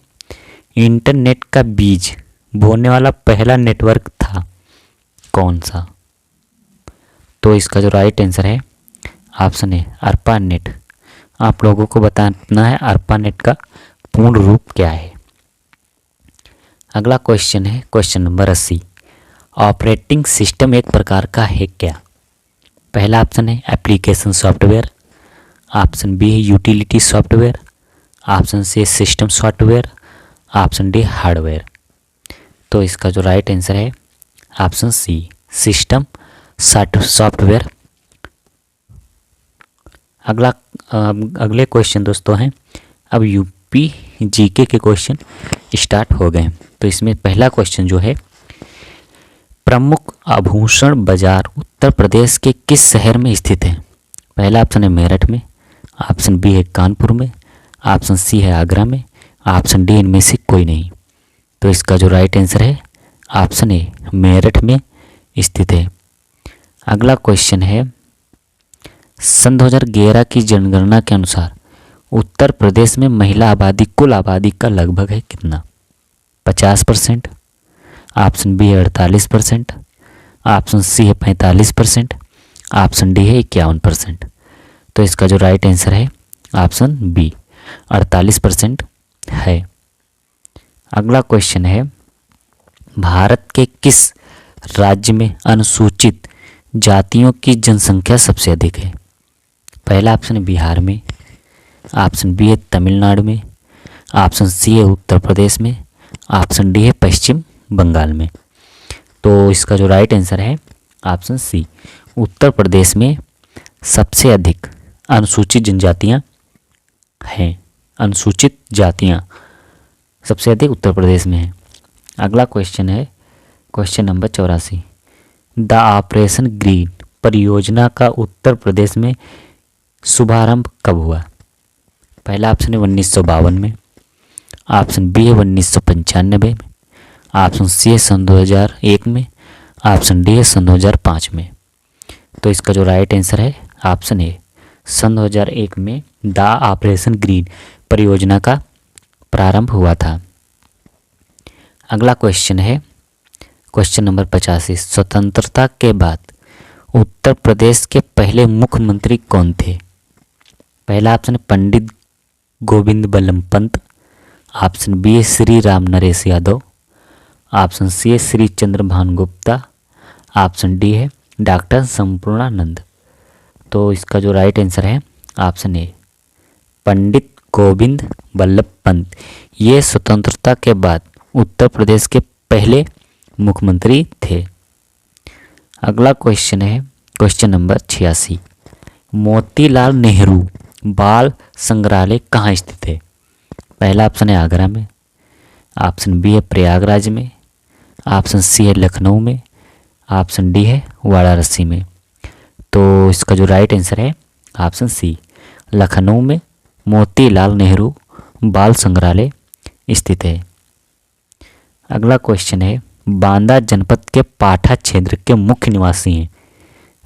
इंटरनेट का बीज बोने वाला पहला नेटवर्क था कौन सा? तो इसका जो राइट आंसर है ऑप्शन है ARPANET। आप लोगों को बताना है ARPANET का पूर्ण रूप क्या है। अगला क्वेश्चन है क्वेश्चन नंबर 80। ऑपरेटिंग सिस्टम एक प्रकार का है क्या? पहला ऑप्शन है एप्लीकेशन सॉफ्टवेयर, ऑप्शन बी है utility software, option C system software, option D hardware. तो इसका जो राइट आंसर है ऑप्शन सी, सिस्टम सॉफ्टवेयर। अगले क्वेश्चन दोस्तों हैं अब यूपी जीके के क्वेश्चन स्टार्ट हो गए। तो इसमें पहला क्वेश्चन जो है, प्रमुख आभूषण बाजार उत्तर प्रदेश के किस शहर में स्थित है? पहला ऑप्शन है मेरठ में, ऑप्शन बी है कानपुर में, ऑप्शन सी है आगरा में, ऑप्शन डी इनमें से कोई नहीं। तो इसका जो राइट आंसर है ऑप्शन ए, मेरठ में स्थित है। अगला क्वेश्चन है, सन 2011 की जनगणना के अनुसार उत्तर प्रदेश में महिला आबादी कुल आबादी का लगभग है कितना? 50%, ऑप्शन बी है 48%, ऑप्शन सी है 45%, ऑप्शन डी है 51%। तो इसका जो राइट आंसर है ऑप्शन बी, 48% है। अगला क्वेश्चन है, भारत के किस राज्य में अनुसूचित जातियों की जनसंख्या सबसे अधिक है? पहला ऑप्शन है बिहार में, ऑप्शन बी है तमिलनाडु में, ऑप्शन सी है उत्तर प्रदेश में, ऑप्शन डी है पश्चिम बंगाल में। तो इसका जो राइट आंसर है ऑप्शन सी, उत्तर प्रदेश में सबसे अधिक अनुसूचित जनजातियाँ हैं। अनुसूचित जातियाँ सबसे अधिक उत्तर प्रदेश में हैं। अगला क्वेश्चन है question number 84। The operation green परियोजना का उत्तर प्रदेश में शुभारंभ कब हुआ? पहला ऑप्शन है 1952 में, ऑप्शन बी है 1995 में, ऑप्शन सी है सन 2001 में, ऑप्शन डी है सन 2005 में। तो इसका जो राइट आंसर है ऑप्शन ए, सन 2001 में द ऑपरेशन ग्रीन परियोजना का प्रारंभ हुआ था। अगला क्वेश्चन है क्वेश्चन नंबर 85। स्वतंत्रता के बाद उत्तर प्रदेश के पहले मुख्यमंत्री कौन थे? पहला ऑप्शन है पंडित गोविंद बल्लभ पंत, ऑप्शन बी है श्री राम नरेश यादव, ऑप्शन सी है श्री चंद्र भानु गुप्ता, ऑप्शन डी है डॉक्टर संपूर्णानंद। तो इसका जो राइट आंसर है ऑप्शन ए, पंडित गोविंद बल्लभ पंत। ये स्वतंत्रता के बाद उत्तर प्रदेश के पहले मुख्यमंत्री थे। अगला क्वेश्चन है क्वेश्चन नंबर 86। मोतीलाल नेहरू बाल संग्रहालय कहाँ स्थित है? पहला ऑप्शन है आगरा में, ऑप्शन बी है प्रयागराज में, ऑप्शन सी है लखनऊ में, ऑप्शन डी है वाराणसी में। तो इसका जो राइट आंसर है ऑप्शन सी, लखनऊ में मोतीलाल नेहरू बाल संग्रहालय स्थित है। अगला क्वेश्चन है, बांदा जनपद के पाठा क्षेत्र के मुख्य निवासी हैं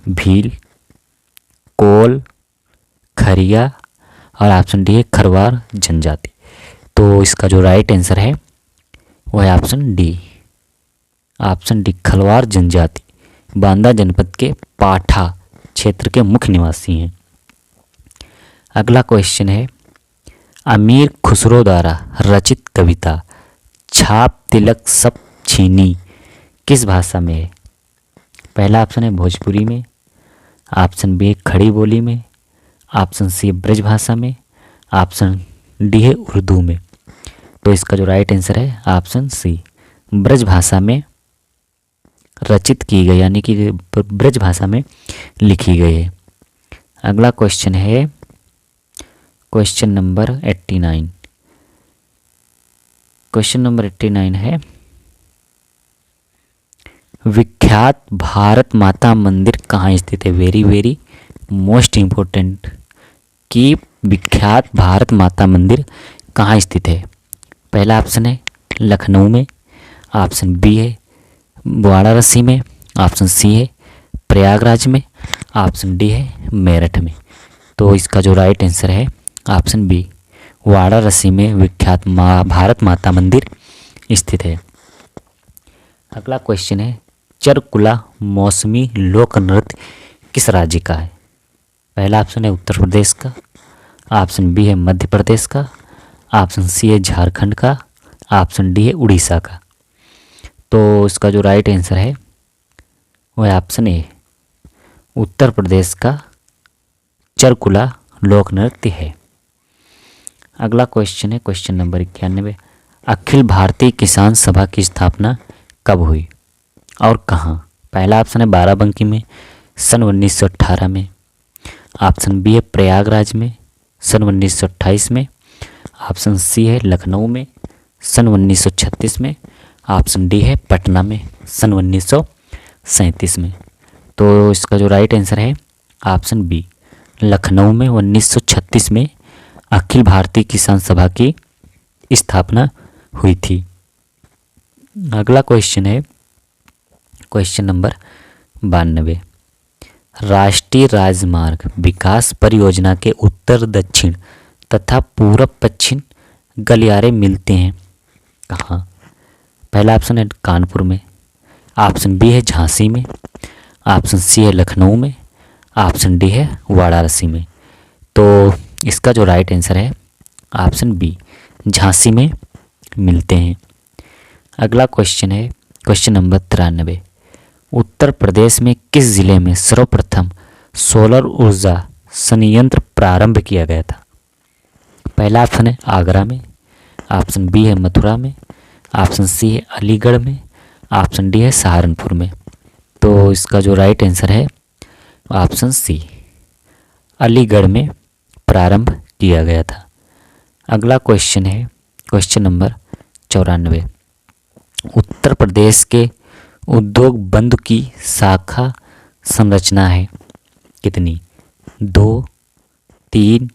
भील, कोल, खरिया और ऑप्शन डी है खरवार जनजाति। तो इसका जो राइट आंसर है वो है ऑप्शन डी, खलवार जनजाति बांदा जनपद के पाठा क्षेत्र के मुख्य निवासी हैं। अगला क्वेश्चन है, अमीर खुसरो द्वारा रचित कविता छाप तिलक सब छीनी किस भाषा में है? पहला ऑप्शन है भोजपुरी में, ऑप्शन बी है खड़ी बोली में, ऑप्शन सी है ब्रज भाषा में, ऑप्शन डी है उर्दू में। तो इसका जो राइट आंसर है ऑप्शन सी, ब्रज भाषा में रचित की गई, यानी कि ब्रज भाषा में लिखी गई है। अगला क्वेश्चन है क्वेश्चन नंबर 89। क्वेश्चन नंबर 89 है, विख्यात भारत माता मंदिर कहाँ स्थित है? वेरी मोस्ट इम्पोर्टेंट कि विख्यात भारत माता मंदिर कहाँ स्थित है? पहला ऑप्शन है लखनऊ में, ऑप्शन बी है वाराणसी में, ऑप्शन सी है प्रयागराज में, ऑप्शन डी है मेरठ में। तो इसका जो राइट आंसर है ऑप्शन बी, वाराणसी में विख्यात भारत माता मंदिर स्थित है। अगला क्वेश्चन है, चरकुला मौसमी लोक नृत्य किस राज्य का है? पहला ऑप्शन है उत्तर प्रदेश का, ऑप्शन बी है मध्य प्रदेश का, ऑप्शन सी है झारखंड का, ऑप्शन डी है उड़ीसा का। तो इसका जो राइट आंसर है वह है ऑप्शन ए, उत्तर प्रदेश का चरकुला लोक नृत्य है। अगला क्वेश्चन है क्वेश्चन नंबर 91, अखिल भारतीय किसान सभा की स्थापना कब हुई और कहाँ? पहला ऑप्शन है बाराबंकी में सन 1918 में, ऑप्शन बी है प्रयागराज में सन 1928 में, ऑप्शन सी है लखनऊ में सन 1936 में, ऑप्शन डी है पटना में सन 1937 में। तो इसका जो राइट आंसर है ऑप्शन बी, लखनऊ में 1936 में अखिल भारतीय किसान सभा की स्थापना हुई थी। अगला क्वेश्चन है क्वेश्चन नंबर 92, राष्ट्रीय राजमार्ग विकास परियोजना के उत्तर दक्षिण तथा पूर्व पश्चिम गलियारे मिलते हैं कहाँ? पहला ऑप्शन है कानपुर में, ऑप्शन बी है झांसी में, ऑप्शन सी है लखनऊ में, ऑप्शन डी है वाराणसी में। तो इसका जो राइट आंसर है ऑप्शन बी, झांसी में मिलते हैं। अगला क्वेश्चन है क्वेश्चन नंबर 93, उत्तर प्रदेश में किस जिले में सर्वप्रथम सोलर ऊर्जा संयंत्र प्रारंभ किया गया था? पहला ऑप्शन है आगरा में, ऑप्शन बी है मथुरा में, ऑप्शन सी है अलीगढ़ में, ऑप्शन डी है सहारनपुर में। तो इसका जो राइट आंसर है ऑप्शन सी, अलीगढ़ में प्रारंभ किया गया था। अगला क्वेश्चन है क्वेश्चन नंबर 94, उत्तर प्रदेश के उद्योग बंधु की शाखा संरचना है कितनी? 2, 3,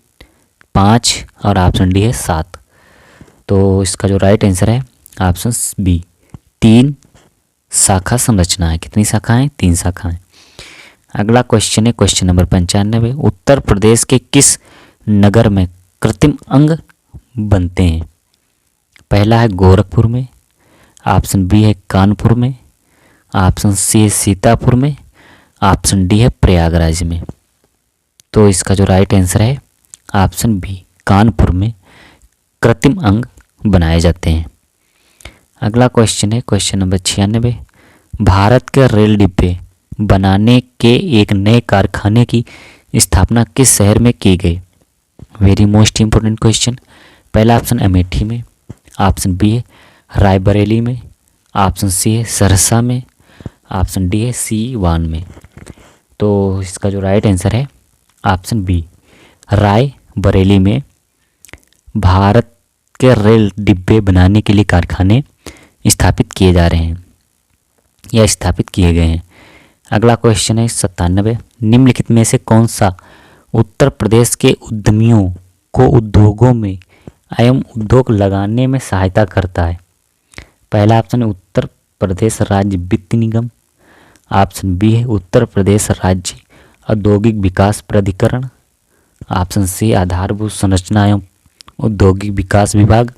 5 और ऑप्शन डी है 7। तो इसका जो राइट आंसर है ऑप्शन बी, 3 शाखा संरचना है। कितनी शाखाएं? 3 शाखाएं। अगला क्वेश्चन है क्वेश्चन नंबर 95, उत्तर प्रदेश के किस नगर में कृत्रिम अंग बनते हैं? पहला है गोरखपुर में, ऑप्शन बी है कानपुर में, ऑप्शन सी है सीतापुर में, ऑप्शन डी है प्रयागराज में। तो इसका जो राइट आंसर है ऑप्शन बी, कानपुर में कृत्रिम अंग बनाए जाते हैं। अगला क्वेश्चन है क्वेश्चन नंबर 96, भारत के रेल डिब्बे बनाने के एक नए कारखाने की स्थापना किस शहर में की गई? Very most important question. पहला ऑप्शन अमेठी में, ऑप्शन बी है रायबरेली में, ऑप्शन सी है सहरसा में, ऑप्शन डी है सीवान में। तो इसका जो राइट आंसर है ऑप्शन बी, रायबरेली में भारत के रेल डिब्बे बनाने के लिए कारखाने स्थापित किए जा रहे हैं या स्थापित किए गए हैं। अगला क्वेश्चन है 97, निम्नलिखित में से कौन सा उत्तर प्रदेश के उद्यमियों को उद्योगों में एवं उद्योग लगाने में सहायता करता है? पहला ऑप्शन है उत्तर प्रदेश राज्य वित्त निगम। ऑप्शन बी है उत्तर प्रदेश राज्य औद्योगिक विकास प्राधिकरण। ऑप्शन सी आधारभूत संरचना एवं औद्योगिक विकास विभाग।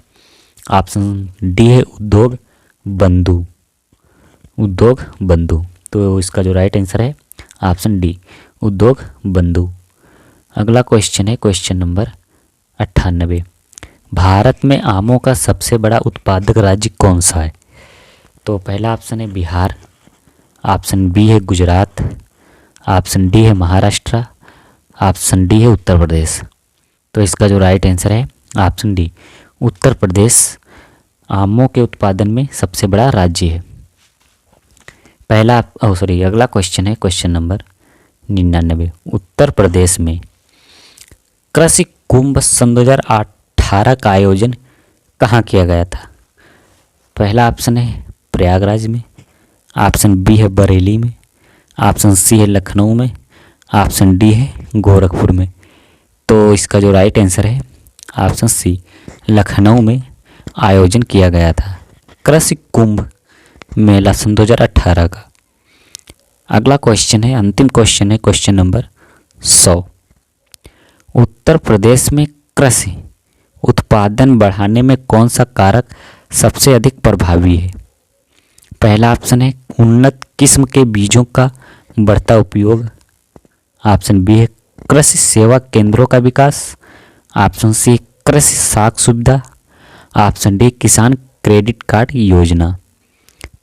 ऑप्शन डी है उद्योग बंधु। तो इसका जो राइट आंसर है ऑप्शन डी, उद्योग बंधु। अगला क्वेश्चन है क्वेश्चन नंबर 98। भारत में आमों का सबसे बड़ा उत्पादक राज्य कौन सा है? तो पहला ऑप्शन है बिहार। ऑप्शन बी है गुजरात। ऑप्शन डी है महाराष्ट्र। ऑप्शन डी है उत्तर प्रदेश। तो इसका जो राइट आंसर है ऑप्शन डी, उत्तर प्रदेश आमों के उत्पादन में सबसे बड़ा राज्य है। अगला क्वेश्चन है क्वेश्चन नंबर 99। उत्तर प्रदेश में कृषि कुंभ सन 2018 का आयोजन कहाँ किया गया था? पहला ऑप्शन है प्रयागराज में। ऑप्शन बी है बरेली में। ऑप्शन सी है लखनऊ में। ऑप्शन डी है गोरखपुर में। तो इसका जो राइट आंसर है ऑप्शन सी, लखनऊ में आयोजन किया गया था कृषि कुंभ मेला सन 2018 का। अगला क्वेश्चन है, अंतिम क्वेश्चन है क्वेश्चन नंबर 100। उत्तर प्रदेश में कृषि उत्पादन बढ़ाने में कौन सा कारक सबसे अधिक प्रभावी है? पहला ऑप्शन है उन्नत किस्म के बीजों का बढ़ता उपयोग। ऑप्शन बी है कृषि सेवा केंद्रों का विकास। ऑप्शन सी कृषि साख सुविधा। ऑप्शन डी किसान क्रेडिट कार्ड योजना।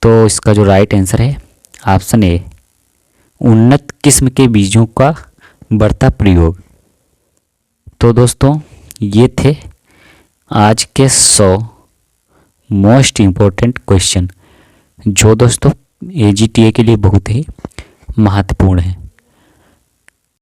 तो इसका जो राइट आंसर है ऑप्शन ए, उन्नत किस्म के बीजों का बढ़ता प्रयोग। तो दोस्तों ये थे आज के 100 मोस्ट इम्पोर्टेंट क्वेश्चन जो दोस्तों AGTA के लिए बहुत ही महत्वपूर्ण है।